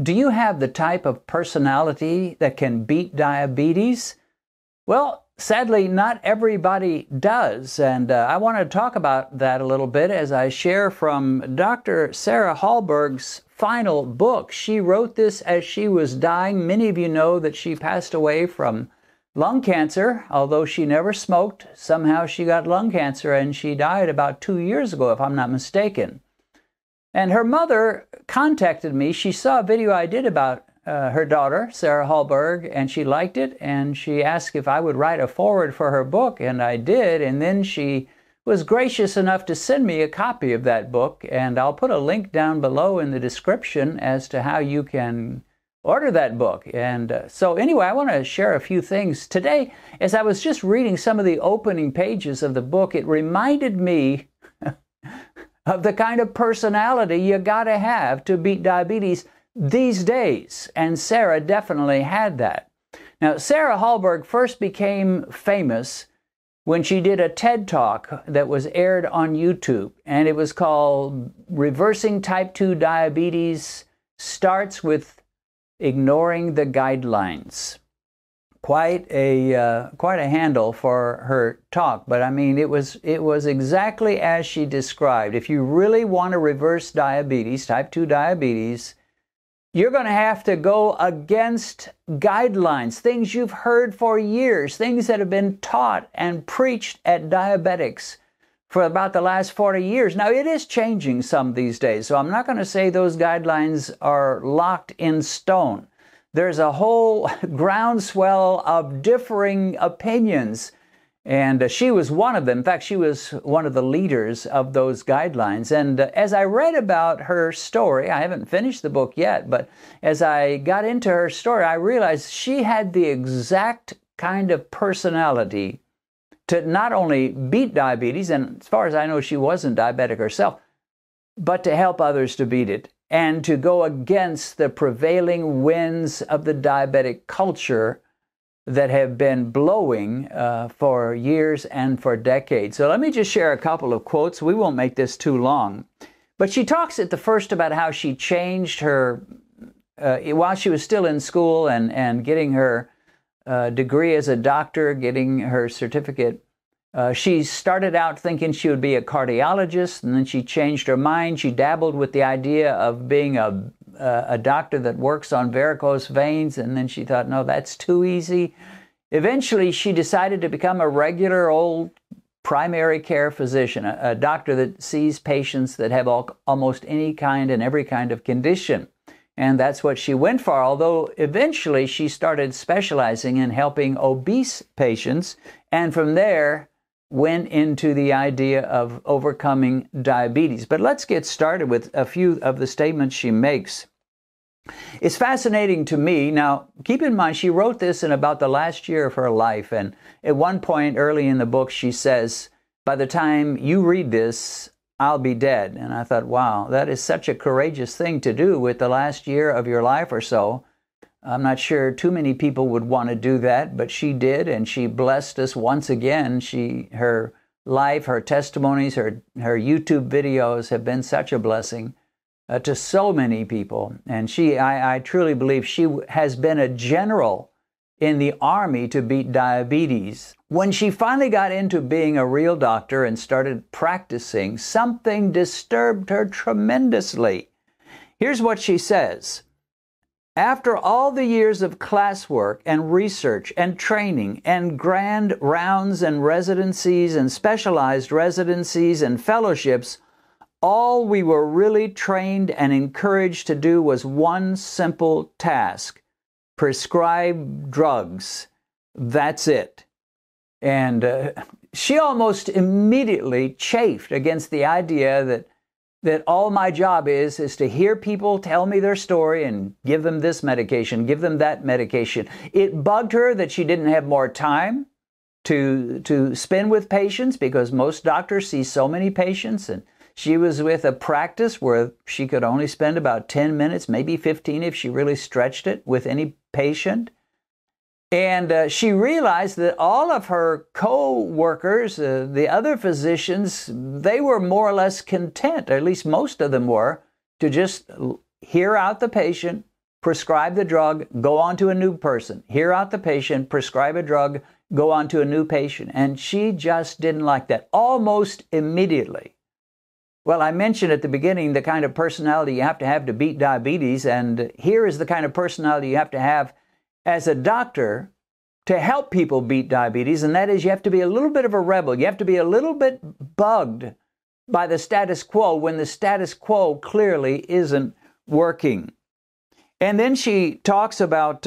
Do you have the type of personality that can beat diabetes? Well, sadly, not everybody does, and I want to talk about that a little bit as I share from Dr. Sarah Hallberg's final book. She wrote this as she was dying. Many of you know that she passed away from lung cancer, although she never smoked. Somehow she got lung cancer, and she died about 2 years ago, if I'm not mistaken. And her mother contacted me. She saw a video I did about her daughter, Sarah Hallberg, and she liked it, and she asked if I would write a foreword for her book, and I did, and then she was gracious enough to send me a copy of that book, and I'll put a link down below in the description as to how you can order that book. And so anyway, I want to share a few things. Today, as I was just reading some of the opening pages of the book, it reminded me of the kind of personality you got to have to beat diabetes these days, and Sarah definitely had that. Now, Sarah Hallberg first became famous when she did a TED Talk that was aired on YouTube, and it was called Reversing Type 2 Diabetes Starts with Ignoring the Guidelines. Quite a handle for her talk, but I mean, it was exactly as she described. If you really want to reverse diabetes, type 2 diabetes, you're going to have to go against guidelines, things you've heard for years, things that have been taught and preached at diabetics for about the last 40 years. Now, it is changing some these days, so I'm not going to say those guidelines are locked in stone. There's a whole groundswell of differing opinions, and she was one of them. In fact, she was one of the leaders of those guidelines. And as I read about her story, I haven't finished the book yet, but as I got into her story, I realized she had the exact kind of personality to not only beat diabetes, and as far as I know, she wasn't diabetic herself, but to help others to beat it and to go against the prevailing winds of the diabetic culture that have been blowing for years and for decades. So let me just share a couple of quotes. We won't make this too long. But she talks at the first about how she changed her, while she was still in school and getting her degree as a doctor, getting her certificate. She started out thinking she would be a cardiologist, and then she changed her mind. She dabbled with the idea of being a doctor that works on varicose veins, and then she thought, no, that's too easy. Eventually, she decided to become a regular old primary care physician, a doctor that sees patients that have almost any kind and every kind of condition. And that's what she went for, although eventually she started specializing in helping obese patients, and from there went into the idea of overcoming diabetes. But let's get started with a few of the statements she makes. It's fascinating to me. Now, keep in mind, she wrote this in about the last year of her life, and at one point early in the book, she says, by the time you read this, I'll be dead. And I thought, wow, that is such a courageous thing to do with the last year of your life or so. I'm not sure too many people would want to do that, but she did, and she blessed us once again. Her life, her testimonies, her YouTube videos have been such a blessing to so many people. And I truly believe she has been a general in the army to beat diabetes. When she finally got into being a real doctor and started practicing, something disturbed her tremendously. Here's what she says. After all the years of classwork and research and training and grand rounds and residencies and specialized residencies and fellowships, all we were really trained and encouraged to do was one simple task: prescribe drugs. That's it. And she almost immediately chafed against the idea that all my job is to hear people tell me their story and give them this medication, give them that medication. It bugged her that she didn't have more time to spend with patients, because most doctors see so many patients, and she was with a practice where she could only spend about 10 minutes, maybe 15 if she really stretched it, with any patient. And she realized that all of her co-workers, the other physicians, they were more or less content, or at least most of them were, to just hear out the patient, prescribe the drug, go on to a new person. Hear out the patient, prescribe a drug, go on to a new patient. And she just didn't like that almost immediately. Well, I mentioned at the beginning the kind of personality you have to beat diabetes, and here is the kind of personality you have to have as a doctor to help people beat diabetes, and that is you have to be a little bit of a rebel. You have to be a little bit bugged by the status quo when the status quo clearly isn't working. And then she talks about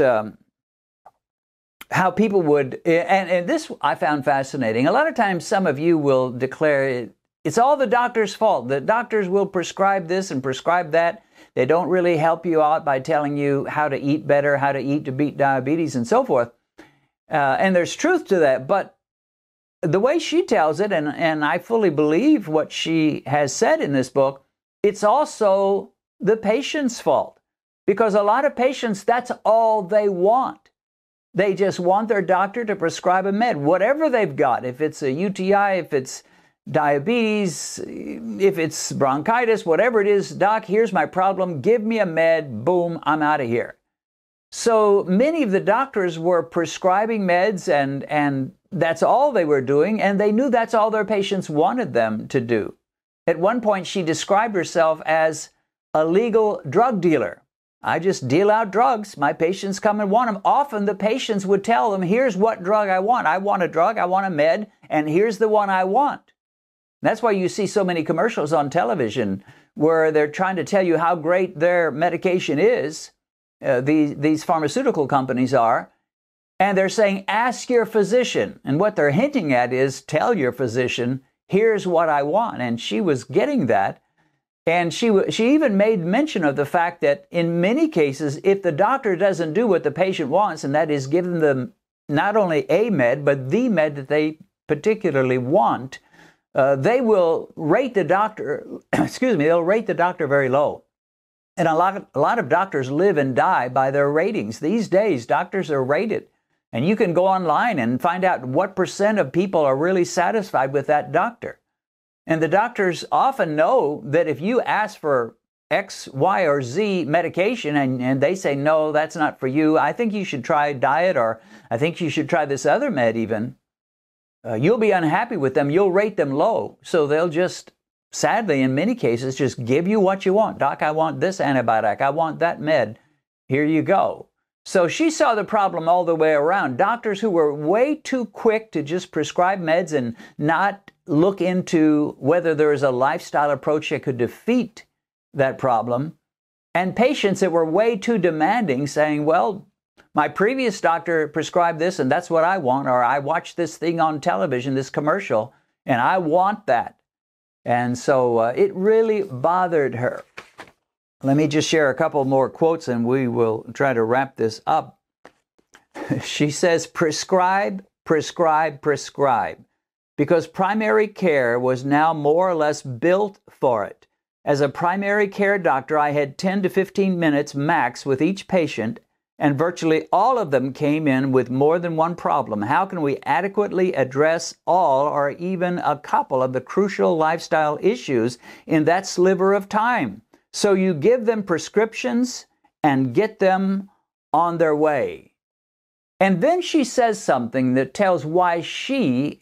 how people would, and this I found fascinating. A lot of times some of you will declare it's all the doctor's fault. The doctors will prescribe this and prescribe that. They don't really help you out by telling you how to eat better, how to eat to beat diabetes, and so forth. And there's truth to that. But the way she tells it, and I fully believe what she has said in this book, it's also the patient's fault. Because a lot of patients, that's all they want. They just want their doctor to prescribe a med, whatever they've got. If it's a UTI, if it's diabetes, if it's bronchitis, whatever it is, doc, here's my problem, give me a med, boom, I'm out of here. So many of the doctors were prescribing meds and that's all they were doing, and they knew that's all their patients wanted them to do. At one point, she described herself as a legal drug dealer. I just deal out drugs. My patients come and want them. Often the patients would tell them, here's what drug I want. I want a drug, I want a med, and here's the one I want. That's why you see so many commercials on television where they're trying to tell you how great their medication is. These pharmaceutical companies are. And they're saying, ask your physician. And what they're hinting at is, tell your physician, here's what I want. And she was getting that. And she even made mention of the fact that in many cases, if the doctor doesn't do what the patient wants, and that is give them not only a med, but the med that they particularly want, they will rate the doctor, they'll rate the doctor very low. And a lot of doctors live and die by their ratings. These days, doctors are rated. And you can go online and find out what % of people are really satisfied with that doctor. And the doctors often know that if you ask for X, Y, or Z medication and they say, no, that's not for you, I think you should try diet, or I think you should try this other med even, you'll be unhappy with them. You'll rate them low. So they'll just, sadly, in many cases, just give you what you want. Doc, I want this antibiotic. I want that med. Here you go. So she saw the problem all the way around. Doctors who were way too quick to just prescribe meds and not look into whether there is a lifestyle approach that could defeat that problem. And patients that were way too demanding, saying, well, my previous doctor prescribed this and that's what I want, or I watched this thing on television, this commercial, and I want that. And so it really bothered her. Let me just share a couple more quotes and we will try to wrap this up. She says, prescribe, prescribe, prescribe, because primary care was now more or less built for it. As a primary care doctor, I had 10 to 15 minutes max with each patient, and virtually all of them came in with more than one problem. How can we adequately address all or even a couple of the crucial lifestyle issues in that sliver of time? So you give them prescriptions and get them on their way. And then she says something that tells why she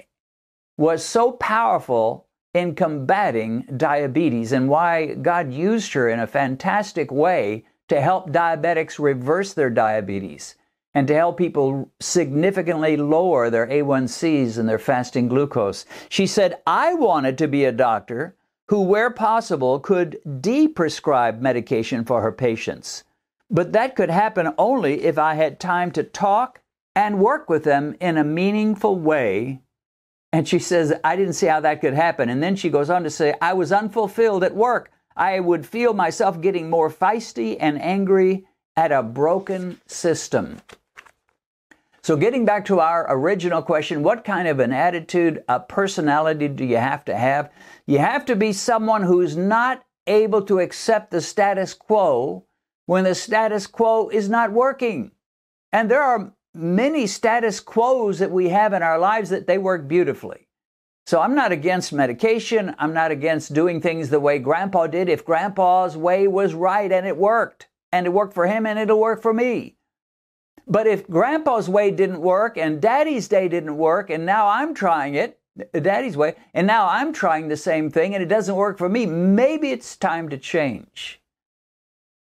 was so powerful in combating diabetes and why God used her in a fantastic way to help diabetics reverse their diabetes and to help people significantly lower their A1Cs and their fasting glucose. She said, I wanted to be a doctor who, where possible, could de-prescribe medication for her patients. But that could happen only if I had time to talk and work with them in a meaningful way. And she says, I didn't see how that could happen. And then she goes on to say, I was unfulfilled at work. I would feel myself getting more feisty and angry at a broken system. So getting back to our original question, what kind of an attitude, a personality do you have to have? You have to be someone who's not able to accept the status quo when the status quo is not working. And there are many status quos that we have in our lives that they work beautifully. So I'm not against medication. I'm not against doing things the way Grandpa did if Grandpa's way was right and it worked. and it worked for him and it'll work for me. But if Grandpa's way didn't work and Daddy's day didn't work and now I'm trying it, Daddy's way, and now I'm trying the same thing and it doesn't work for me, maybe it's time to change.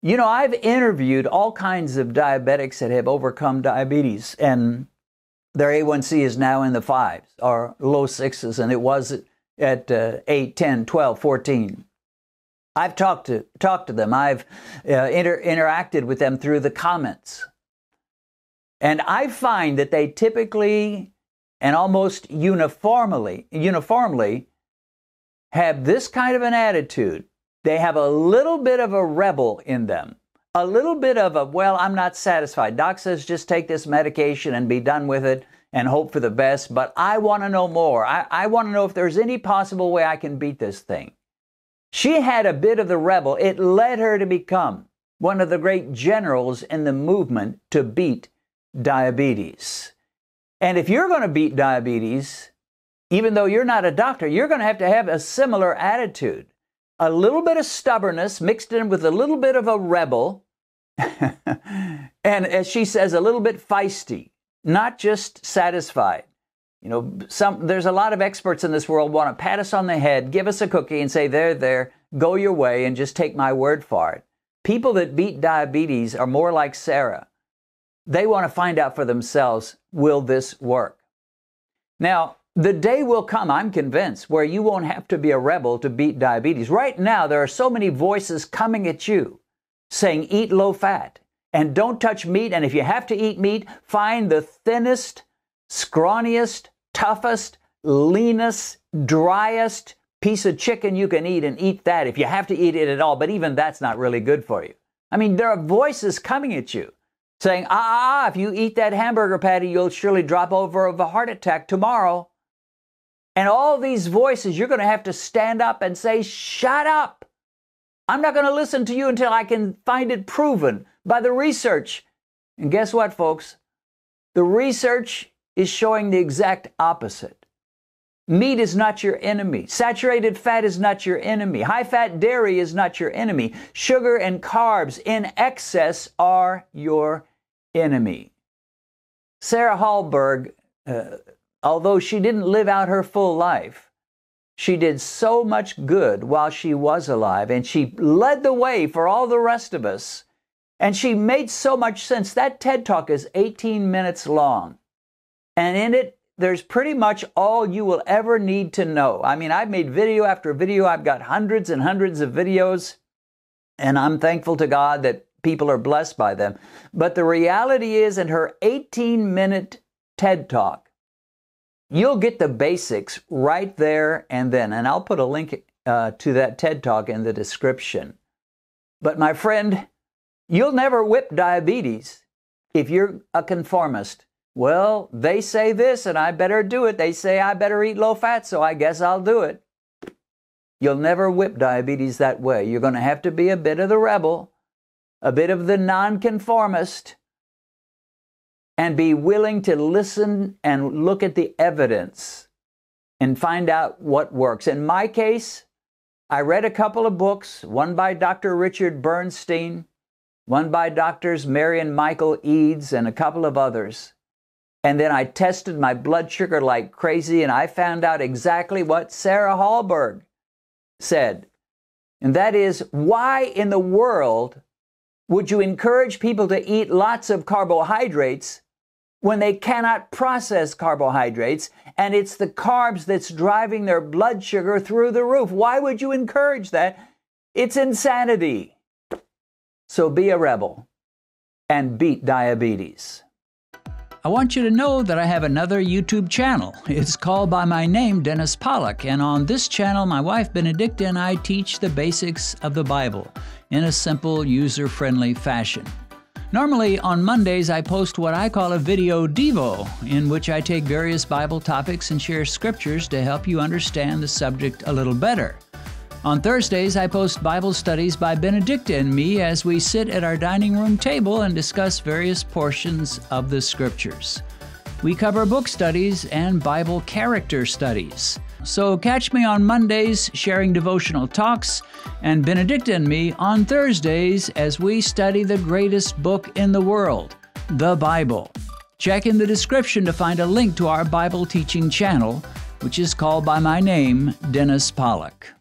You know, I've interviewed all kinds of diabetics that have overcome diabetes and their A1C is now in the 5s or low 6s, and it was at 8, 10, 12, 14. I've talked to them. I've interacted with them through the comments. And I find that they typically and almost uniformly have this kind of an attitude. They have a little bit of a rebel in them. A little bit of a, well, I'm not satisfied. Doc says just take this medication and be done with it and hope for the best, but I want to know more. I want to know if there's any possible way I can beat this thing. She had a bit of the rebel. It led her to become one of the great generals in the movement to beat diabetes. And if you're going to beat diabetes, even though you're not a doctor, you're going to have a similar attitude. A little bit of stubbornness mixed in with a little bit of a rebel. And as she says, a little bit feisty, not just satisfied. You know, there's a lot of experts in this world want to pat us on the head, give us a cookie and say, there, go your way and just take my word for it. People that beat diabetes are more like Sarah. They want to find out for themselves, will this work? Now, the day will come, I'm convinced, where you won't have to be a rebel to beat diabetes. Right now, there are so many voices coming at you saying, eat low fat and don't touch meat. And if you have to eat meat, find the thinnest, scrawniest, toughest, leanest, driest piece of chicken you can eat and eat that if you have to eat it at all. But even that's not really good for you. I mean, there are voices coming at you saying, if you eat that hamburger patty, you'll surely drop over of a heart attack tomorrow. And all these voices, you're going to have to stand up and say, shut up. I'm not going to listen to you until I can find it proven by the research. And guess what, folks? The research is showing the exact opposite. Meat is not your enemy. Saturated fat is not your enemy. High-fat dairy is not your enemy. Sugar and carbs in excess are your enemy. Sarah Hallberg, although she didn't live out her full life, she did so much good while she was alive, and she led the way for all the rest of us. And she made so much sense. That TED Talk is 18 minutes long. And in it, there's pretty much all you will ever need to know. I mean, I've made video after video. I've got hundreds and hundreds of videos, and I'm thankful to God that people are blessed by them. But the reality is, in her 18-minute TED Talk, you'll get the basics right there and then. And I'll put a link to that TED Talk in the description. But my friend, you'll never whip diabetes if you're a conformist. Well, they say this and I better do it. They say I better eat low fat, so I guess I'll do it. You'll never whip diabetes that way. You're going to have to be a bit of the rebel, a bit of the nonconformist, and be willing to listen and look at the evidence and find out what works. In my case, I read a couple of books, one by Dr. Richard Bernstein, one by Drs. Mary and Michael Eads, and a couple of others. And then I tested my blood sugar like crazy, and I found out exactly what Sarah Hallberg said. And that is, why in the world would you encourage people to eat lots of carbohydrates when they cannot process carbohydrates, and it's the carbs that's driving their blood sugar through the roof? Why would you encourage that? It's insanity. So be a rebel and beat diabetes. I want you to know that I have another YouTube channel. It's called by my name, Dennis Pollock, and on this channel, my wife Benedicta and I teach the basics of the Bible in a simple, user-friendly fashion. Normally, on Mondays, I post what I call a video devo, in which I take various Bible topics and share scriptures to help you understand the subject a little better. On Thursdays, I post Bible studies by Benedicta and me as we sit at our dining room table and discuss various portions of the Scriptures. We cover book studies and Bible character studies. So catch me on Mondays sharing devotional talks, and Benedict and me on Thursdays as we study the greatest book in the world, the Bible. Check in the description to find a link to our Bible teaching channel, which is called by my name, Dennis Pollock.